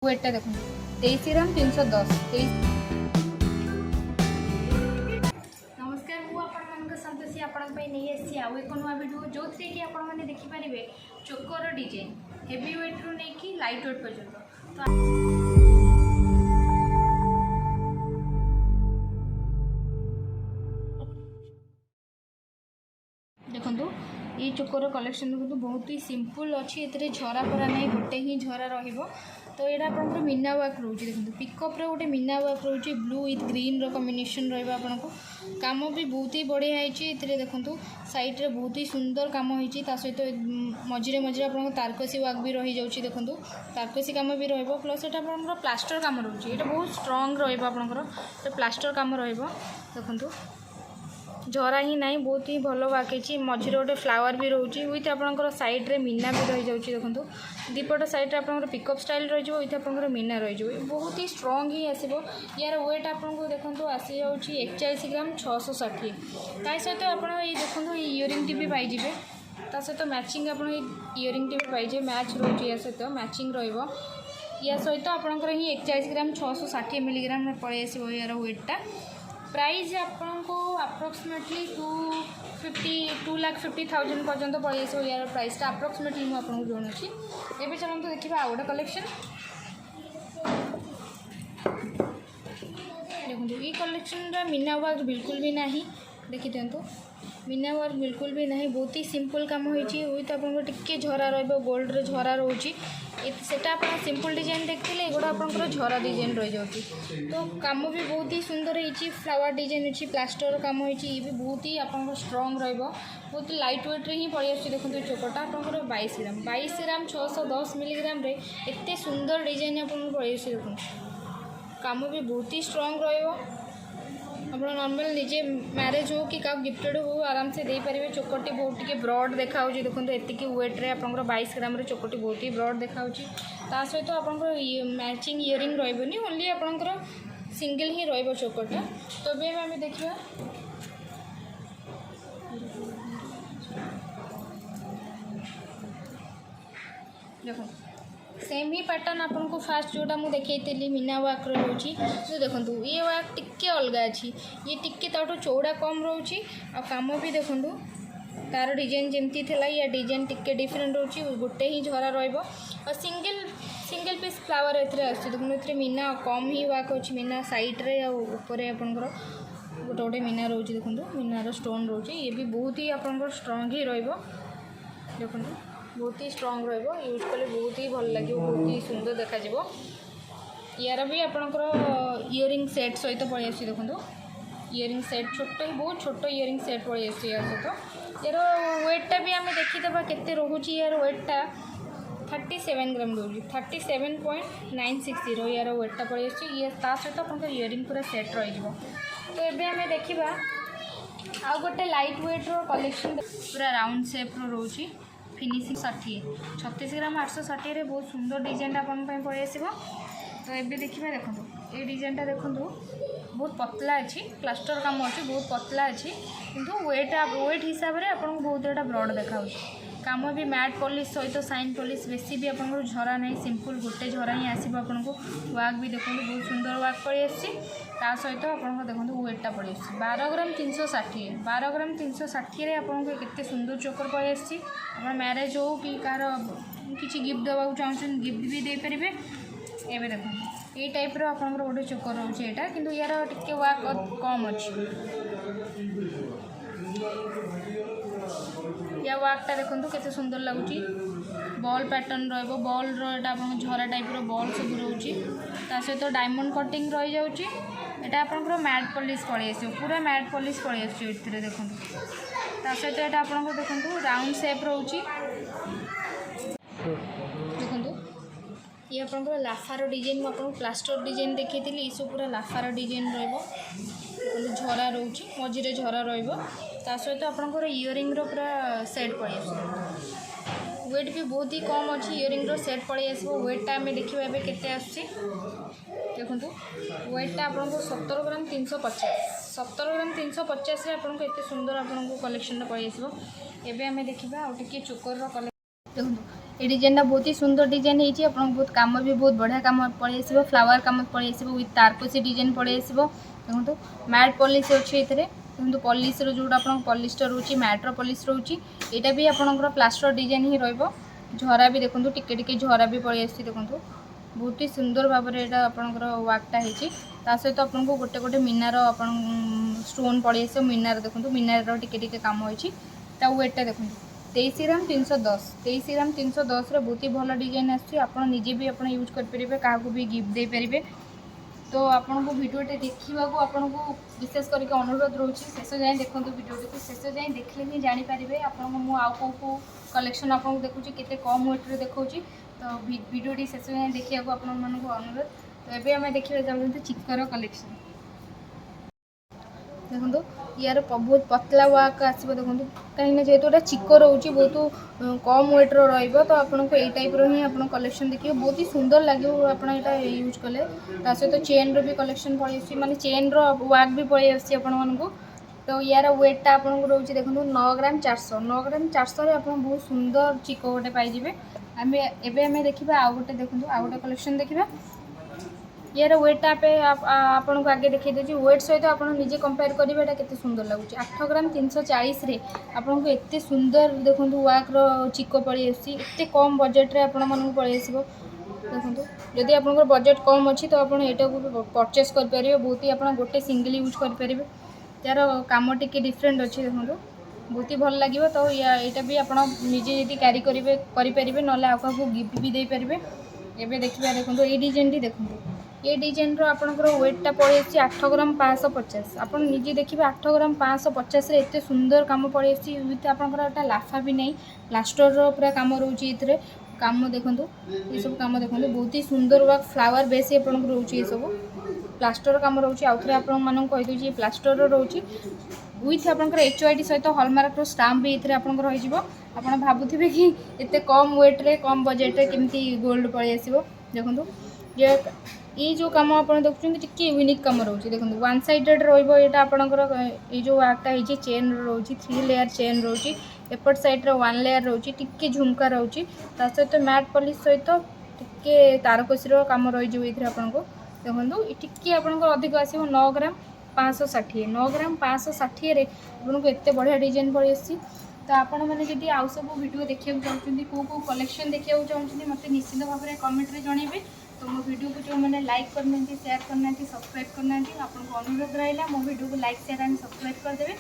वेटा देखो 23 ग्राम 310 नमस्कार मुझे संतोषी आपण नहीं आसी आउ एक नुआ भिडियो जो थी कि आपण मैंने देखिपारे चोकर डिजाइन हेवी वेट रू नहीं कि लाइट वेट पर्यटन देखो ये चोकर कलेक्शन देखो बहुत ही सिंपल अच्छी ये झरा परा नहीं गोटे ही झरा रहिबो। तो यहाँ आप मीना वर्क रोचे देखो पिकअप्रे गोटे मीना वर्क रोचे ब्लू विथ ग्रीन कॉम्बिनेशन रहा आपको काम भी बहुत ही बढ़िया है। देखो साइड रे बहुत ही सुंदर काम होती सहित मझे मझे आप तारकसी वर्क भी रही जाऊँगी देखो तारकसी काम भी रहा प्लस ये आप प्लास्टर काम रोचे ये बहुत स्ट्रंग रहा प्लास्टर काम देखो झरा ही ना बहुत ही भल वाकई मझे गोटे फ्लावर भी रोचे विथ आपंकर सैड्रे मीना भी रही जाऊँगी देखो दीपट सैड्रे आप पिकअप स्टाइल रही विथ आप मीना रही बहुत ही स्ट्रंग ही आसो यार वेट आपको देखो आसी जाऊँ 41 ग्राम 660 ता सहित आप देखो इयरिंग टी भी पाइबे ता सहित मैचिंग आप इयरिंग टी भी पाइबे मैच रोचे या सहित मैचिंग या सहित आपंकर ही 41 ग्राम 660 मिलीग्राम पड़े आसो यार वेटा प्राइस आपको अप्रोक्सीमेटली 2,50,000 पर्यंत पड़े आसो यार प्राइसटा अप्रोक्सीमेटली मुझे जनाऊँगी। एवं चलते देखिए आउ गोटे कलेक्शन देखो ये कलेक्शन मीना वर्क बिल्कुल भी नहीं देखी दिंतु मीना वर्क बिल्कुल भी नहीं बहुत ही सिंपल काम होती विथ आप झरा रोल्ड रे झरा रोचे सेटा आप सिंपल डिजाइन देखते एगुड़ा आपंकर झरा डिजाइन रही जाऊँगी। तो काम भी बहुत ही सुंदर होती फ्लावर डिजाइन अच्छी प्लास्टर काम होती ये भी बहुत ही आप स्ट्रंग बहुत लाइट वेट रे ही पड़े आस देखो चोकटा आपंकर 22 ग्राम 610 मिलीग्राम रे एते सुंदर डिजाइन आप पड़े आस देखो काम भी बहुत ही स्ट्रंग आप नॉर्मल निजे मैरिज हो कि क्या गिफ्टेड हो आराम से दे पारे चोकटी बहुत टी ब्रॉड देखा देखो एतिक वेट्रे आप 22 ग्राम चोकटी बहुत ही ब्रॉड देखा सहित आप मैचिंग इयरिंग रही ओनली आपंकर सिंगल ही रोकटा। तो भी आम देखा देखो सेम ही पैटर्न आपको फास्ट जोटा मुझे देखी मीना वर्क रोची तो देखो ये वर्क टिके अलग अच्छी ये टिके ताठू चौड़ा कम रोची आ काम भी देखो तार डिजाइन जमती थी या डिजाइन टिके डिफरेंट रोची गोटे ही झरा रहा सिंगल पीस फ्लावर देखो मीना कम ही वर्क अच्छी मीना सैड्रे ऊपर आपंकर गोटे गोटे मीना रोचे देखो मीनार स्टोन रोचे ये भी बहुत ही आपंकर स्ट्रंग ही देखो बहुत ही स्ट्रंग यूज कले बहुत ही भल लगे बहुत ही सुंदर देखा यार भी आपंकर इयरिंग सेट सहित पड़े आस देखो इयरिंग सेट छोट ही बहुत छोट इयरिंग सेट पड़े आस सहित यार वेटा भी आम देखीदे के रोचे यार वेटा 37 ग्राम रोज 37.960 यार वेटा पड़े आस सहित आप इयरिंग पूरा सेट रही। तो ये आम देखा आ गोटे लाइट वेट कलेक्शन पूरा राउंड सेप रोचे फिनिशिंग 36 ग्राम 860 रे बहुत सुंदर डिजाइन आपन पड़े आस। तो ये देखिए देखो ये डिजाइनटा देखो बहुत पतला अच्छी प्लास्टर काम अच्छी बहुत पतला अच्छी किंतु वेट हिसाब से आपको बहुत यहाँ ब्रॉड देखा काम भी मैट पॉलिश सहित साइन पॉलिश बेसी भी आपको झरा नहीं सिंपल गोटे झरा ही आसो आपको वर्क भी देखो बहुत सुंदर वर्क पड़े आस सहित आपको देखो वेटा पड़े आस 12 ग्राम 360 आपको केते सुंदर चोकर पड़े आस मैरेज हो कि कार किसी गिफ्ट देवाक चाहते गिफ्ट भी दे पारे। एवं देखो ये टाइप आप गोटे चोकर रोचे यहाँ कि यार टिके वर्क कम अच्छी या वर्कटा देखो केते सुंदर लगुच बॉल पैटर्न बॉल झरा टाइप बॉल सब रोचे सहित डायमंड कटिंग रही जाऊँगी यहाँ आपंकर मैट पॉलिश पड़े आस पूरा मैट पॉलिश पड़े आस देखो सहित यहाँ आपको देखो राउंड सेप रोचे देखो ये आपंकर लाफार डिजाइन मुझे प्लास्टर डिजाइन देखी थी ये सब पूरा लाफार डिजाइन झरा रोचे मझे झरा सहित आपंकर इयरिंग पूरा सेट पड़े आस वेट भी बहुत ही कम अच्छी इयरिंग सेट पड़े आस वेटा आम देखा एवं के देखो वेटा आपको 17 ग्राम 350 आपको एत सुंदर आपको कलेक्शन पड़े आस। एवं आम देखा आउ टे चोकर कलेक्शन देखो ये डिजाइन बहुत ही सुंदर डिजाइन है आपन बहुत काम भी बहुत बढ़िया काम पड़े आसो फ्लावर काम पड़े आसो विथ तारकोसी डिजाइन पड़े आसो देखो मैट पॉलिश अच्छे ये देखो पॉलिश जोटा आप पॉलिश रोचे मैट्र पॉलिश रोचे यहाँ भी आपंकर प्लास्टर डिजाइन ही झरा भी देखो टिके टिके झरा भी पड़े आस देखो बहुत ही सुंदर भाव में यहाँ आपंकर वर्कटा होता सहित आपको गोटे गोटे मीनार आप स्टोन पड़े आस मीनार देखो मीनार टिके टिके काम होती वेटटा देखो 23 ग्राम 310 23 ग्राम 310 बहुत ही भल डिजाइन आसजे भी आप यूज करेंगे क्या भी गिफ्ट दे पारे तो आपन को वीडियोटे देखा आपन को विशेष करके अनुरोध रोचे शेष जाए देखो वीडियो शेष जाए देखले ही जानीपारे आपको मुझे आउ कौ कलेक्शन आपको देखुची केते कम वेट्रे देखा तो वीडियोटी शेष जाए देखा आप अनुरोध तो ये आम देखा चाहते चिकर कलेक्शन देखो यार बहुत पतला वर्क आसो देखो कहीं जेहेतु चिक रोचे बहुत कम वेट्र तो आपको ये टाइप ही आप कलेक्शन देखिए बहुत ही सुंदर लगे आपड़ा यूज कले सहित चेन रो भी कलेक्शन पड़े आस माने चेन रो वर्क भी पड़े आपको तो यार वेटटा आपको रोचे देखो 9 ग्राम 400 आप बहुत सुंदर चिक गोटे पाइबे आम एवं देखा आउ गोटे देखो आउ गोटे कलेक्शन देखा यार वेटटा आपको आगे देखिए देती वेट सहित आप निजे कंपेयर करेंगे यहाँ के सुंदर लगुच 8 ग्राम 340 आपको एत सुंदर देखो वर्क्र चिक पड़ी आसते कम बजेट्रे आपण पड़े आस देखो जदि आप बजेट कम अच्छी तो आप परचेस करेंगे बहुत ही आप गोटे सिंगल यूज करेंगे यार कम टी डिफरेन्ट अच्छी देखो बहुत ही भल लगे तो यहाँ भी आप निजे जब क्यारी करेंगे ना आपको गिफ्ट भी दे पारे एवं देखिए देखो ये डिजाइन टी देखो ये डिजाइन आपंकर वेटटा पड़े 8 ग्राम 550 आप निजे देखिए 8 ग्राम 550 एत सुंदर कम पड़े विथ आपंकर लाफा भी नहीं प्लास्टर पूरा कम रोचे ये कम देखो ये सब कम देखो बहुत ही सुंदर वर्क फ्लावर बेस आपको रोचे ये सब प्लास्टर कम रोचे आउ थे आपको प्लास्टर रोचे विथ आपंकर HYD सहित हॉलमार्क स्टाम्प भी ये आपंकर आप भावुवे कि एत कम वेट्रे कम बजेट्रे केमती गोल्ड पड़े आसो देखो ये जो कम आप देखते टी यूनिक कम रोचे देखो वन साइडेड रहा आपंकर ये जो वर्कटा होती चेन रोचे 3 लेयर चेन रोचे एपट साइड्रे 1 लेयर रोचे टी झुमका रोचे सहित मैट पॉलिश सहित टी तारकसी कम रही आपको देखो टी आपंकर अधिक आसो 9 ग्राम 560 9 ग्राम 560 आपको एत बढ़िया डिजाइन पड़े तो आपण मैंने जब आउ सब वीडियो देखा चाहते कौ कौ कलेक्शन देखा चाहते मत निश्चित भाव में कमेंट रे जनइबे तो मो वीडियो को जो मैंने लाइक करना शेयर करना सब्सक्राइब करना आपको अनुरोध रहा मो वीडियो को लाइक शेयर एंड सब्सक्राइब करदे।